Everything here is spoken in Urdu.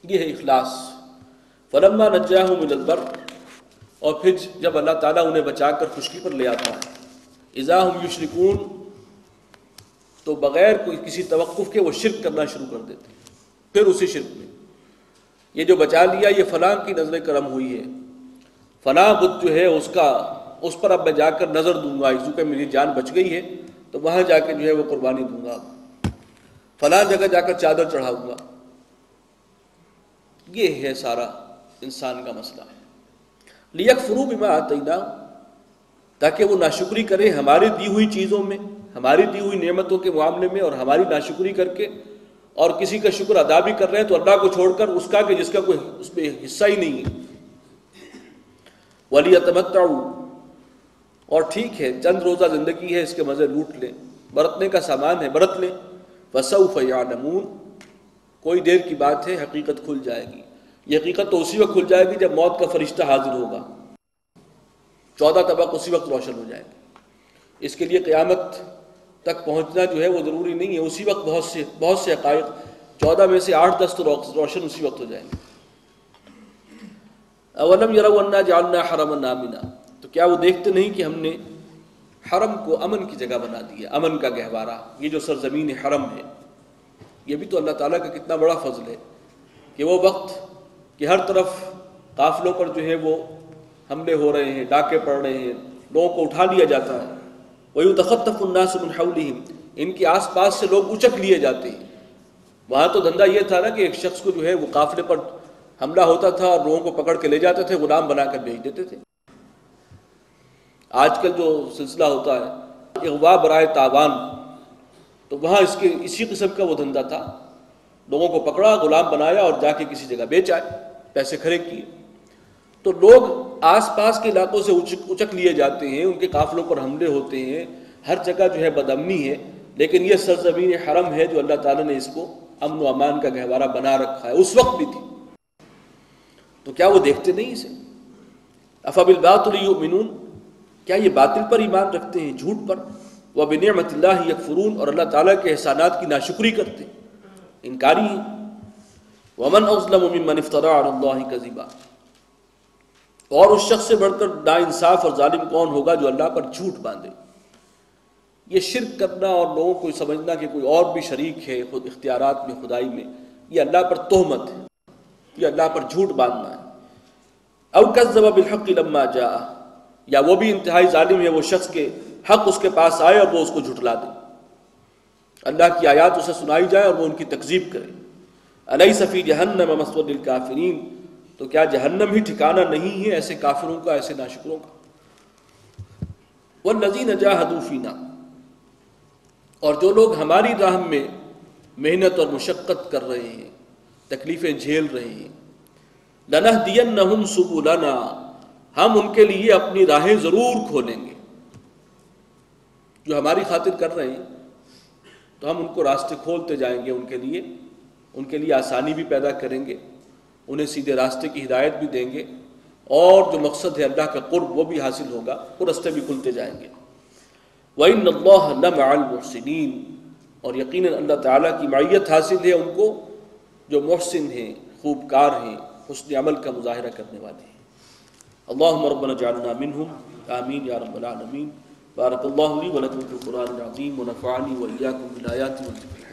یہ ہے اخلاص۔ فلما نجاہم الی البر، اور پھر جب اللہ تعالیٰ انہیں بچا کر خشکی پر لے آتا ہے، اذا ہم یشرکون، تو بغیر کوئی کسی توقف کے وہ شرک کرنا شروع کر دیتے ہیں۔ پھر اسی شرک میں یہ جو بچا لیا، یہ فلاں کی نظر کرم ہوئی ہے، فلاں بت جو ہے اس پر اب میں جا کر نظر دوں گا، چونکہ میری جان بچ گئی ہے تو وہاں جا کے جو ہے وہ قربانی دوں گا، فلاں جگہ جا کر چادر چڑھاؤں گا۔ یہ ہے سارا انسان کا مسئلہ۔ لیکفروا بما آتیناہم، تاکہ وہ ناشکری کرے ہماری دی ہوئی چیزوں میں، ہماری دی ہوئی نعمتوں کے معاملے میں، اور ہماری ناشکری کر کے، اور کسی کا شکر ادا بھی کر رہے ہیں تو اللہ کو چھوڑ کر اس کا کہ جس کا کوئی اس میں حصہ ہی نہیں ہے۔ وَلِيَتَمَتَّعُوا، اور ٹھیک ہے چند روزہ زندگی ہے، اس کے مزے لوٹ لیں، برتنے کا سامان ہے برت لیں۔ فَسَوْفَ يَعْلَمُونَ، کوئی دیر کی بات ہے حقیقت کھل جائے گی۔ یہ حقیقت تو اسی وقت کھل جائے گی جب موت کا فرشتہ حاضر ہوگا، 14 طبق اسی وقت روشن ہو جائیں گے۔ اس کے لیے قیامت تک پہنچنا جو ہے وہ ضروری نہیں ہے، اسی وقت بہت سے حقائق، 14 میں سے 8-10 تو روشن اسی وقت ہو جائیں گے۔ اولم یروا انا جعلنا حرما آمنا، تو کیا وہ دیکھتے نہیں کہ ہم نے حرم کو امن کی جگہ بنا دیا، امن کا گہوارہ۔ یہ جو سرزمین حرم ہے، یہ بھی تو اللہ تعالیٰ کا کتنا بڑا فضل ہے کہ وہ وقت کہ ہر طرف قافلوں پر جو ہے وہ حملے ہو رہے ہیں، ڈاکے پڑ رہے ہیں، لوگوں کو اٹھا لیا جاتا ہے۔ وَيُتَخَطَّفُ النَّاسُ مِنْ حَوْلِهِمْ، ان کے آس پاس سے لوگ اچک لیے جاتے ہیں۔ وہاں تو دھندا یہ تھا نا کہ ایک شخص کو جو ہے وہ قافلے پر حملہ ہوتا تھا اور لوگوں کو پکڑ کے لے جاتے تھے، غلام بنا کر بھیج دیتے تھے۔ آج کل جو سلسلہ ہوتا ہے اغوا برائے تاوان، تو وہاں اسی قسم کا وہ دھندا تھا، لوگوں کو پکڑا، غلام بنایا اور جا کے کسی جگہ بیچ آئے، پیسے کھڑے کیے۔ تو لوگ آس پاس کے علاقوں سے اچک لیے جاتے ہیں، ان کے قافلوں پر حملے ہوتے ہیں، ہر جگہ جو ہے بدامنی ہے، لیکن یہ سرزمین حرم ہے جو اللہ تعالیٰ نے اس کو امن و امان کا گہوارہ بنا رکھا ہے، اس وقت بھی تھی۔ تو کیا وہ دیکھتے نہیں اسے؟ افبالباطل یؤمنون، کیا یہ باطل پر ایمان رکھتے ہیں، جھوٹ پر؟ وبنعمت اللہ یکفرون، اور اللہ تعالیٰ کے احسانات کی ناشکری کرتے ہیں، انکاری ہیں۔ ومن اظلم ممن افترى علی اللہ کذبا، اور اس شخص سے بڑھ کر ناانصاف اور ظالم کون ہوگا جو اللہ پر جھوٹ باندھے۔ یہ شرک کرنا اور لوگوں کو سمجھنا کہ کوئی اور بھی شریک ہے خود اختیارات میں، خدائی میں، یہ اللہ پر تہمت ہے، یہ اللہ پر جھوٹ باندھنا ہے۔ او کذب بالحق لما جاء، یا وہ بھی انتہائی ظالم ہے وہ شخص کے حق اس کے پاس آئے اور وہ اس کو جھٹلا دے، اللہ کی آیات اسے سنائی جائے اور وہ ان کی تکذیب کرے۔ الیس فی جہنم مثوی للکافرین، تو کیا جہنم ہی ٹھکانہ نہیں ہے ایسے کافروں کا، ایسے ناشکروں کا۔ والذین جاہدوا فینا، اور جو لوگ ہماری راہ میں محنت اور مشقت کر رہے ہیں، تکلیفیں جھیل رہے ہیں، لنہدینہم سبلنا، ہم ان کے لیے اپنی راہیں ضرور کھولیں گے۔ جو ہماری خاطر کر رہے ہیں تو ہم ان کو راستے کھولتے جائیں گے، ان کے لیے آسانی بھی پیدا کریں گے، انہیں سیدھے راستے کی ہدایت بھی دیں گے، اور جو مقصد ہے اللہ کا قرب وہ بھی حاصل ہوگا، وہ راستے بھی کھلتے جائیں گے۔ وَإِنَّ اللَّهَ لَمَعَ الْمُحْسِنِينَ، اور یقیناً اللہ تعالیٰ کی معیت حاصل ہے ان کو جو محسن ہیں، خوب کار ہیں، حسن عمل کا مظاہرہ کرنے والے ہیں۔ اللہم ربنا اجعلنا منہم، آمین یا رب العالمین۔ بارک اللہ لی ولکم فی القرآن العظیم ونفعنی وإیاکم بالآیات والذکر۔